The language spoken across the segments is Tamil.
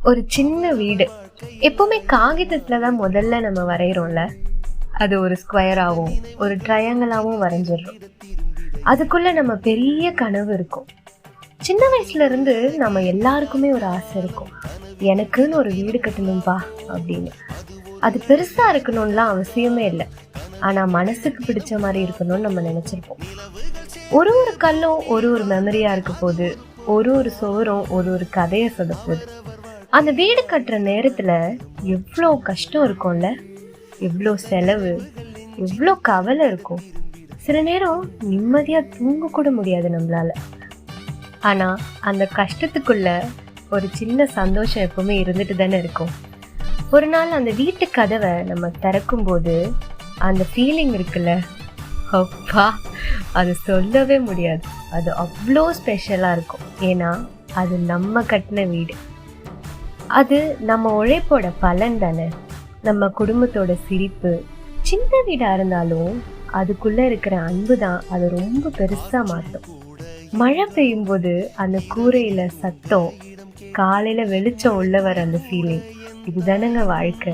ஒரு சின்ன வீடு எப்பவுமே காகிதத்துல தான் முதல்ல நம்ம வரைகிறோம்ல. அது ஒரு ஸ்கொயராகவும் ஒரு ட்ரையாங்கிளாகவும் வரைஞ்சிடறோம். அதுக்குள்ள நம்ம பெரிய கனவு இருக்கும். சின்ன வயசுல இருந்து நம்ம எல்லாருக்குமே ஒரு ஆசை இருக்கும், எனக்குன்னு ஒரு வீடு கட்டணும்பா அப்படின்னு. அது பெருசா இருக்கணும்லாம் அவசியமே இல்லை, ஆனா மனசுக்கு பிடிச்ச மாதிரி இருக்கணும்னு நம்ம நினைச்சிருப்போம். ஒரு ஒரு கல்லும் ஒரு ஒரு மெமரியா இருக்க போது, ஒரு ஒரு சோறும் ஒரு ஒரு கதையை சொல்ல போகுது. அந்த வீடு கட்டுற நேரத்துல எவ்வளோ கஷ்டம் இருக்கும்ல, எவ்வளோ செலவு, எவ்வளோ கவலை இருக்கும். சில நேரம் நிம்மதியா தூங்க கூட முடியாது நம்மளால. ஆனா அந்த கஷ்டத்துக்குள்ள ஒரு சின்ன சந்தோஷம் எப்பவுமே இருந்துட்டு தானே இருக்கும். ஒரு நாள் அந்த வீட்டு கதவை நம்ம திறக்கும் போது அந்த ஃபீலிங் இருக்குல்ல, அப்பா, அது சொல்லவே முடியாது. அது அவ்வளோ ஸ்பெஷலா இருக்கும். ஏன்னா அது நம்ம கட்டின வீடு, அது நம்ம உழைப்போட பலன் தானே. நம்ம குடும்பத்தோட சிரிப்பு. சின்ன வீடா இருந்தாலும் அதுக்குள்ள இருக்கிற அன்பு தான் அதை ரொம்ப பெருசா மாற்றும். மழை பெய்யும் போது அந்த கூரையில சத்தம், காலையில வெளிச்சம் உள்ள வர அந்த ஃபீலிங், இதுதானங்க வாழ்க்கை.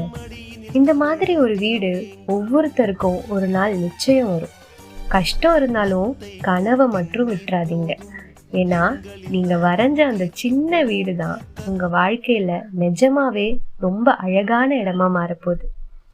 இந்த மாதிரி ஒரு வீடு ஒவ்வொருத்தருக்கும் ஒரு நாள் நிச்சயம் வரும். கஷ்டம் இருந்தாலும் கனவை மட்டும் விட்டுறாதீங்க. ஏன்னா நீங்க வரைஞ்ச அந்த சின்ன வீடு தான் உங்க வாழ்க்கையில நிஜமாவே ரொம்ப அழகான இடமா மாறப்போகுது.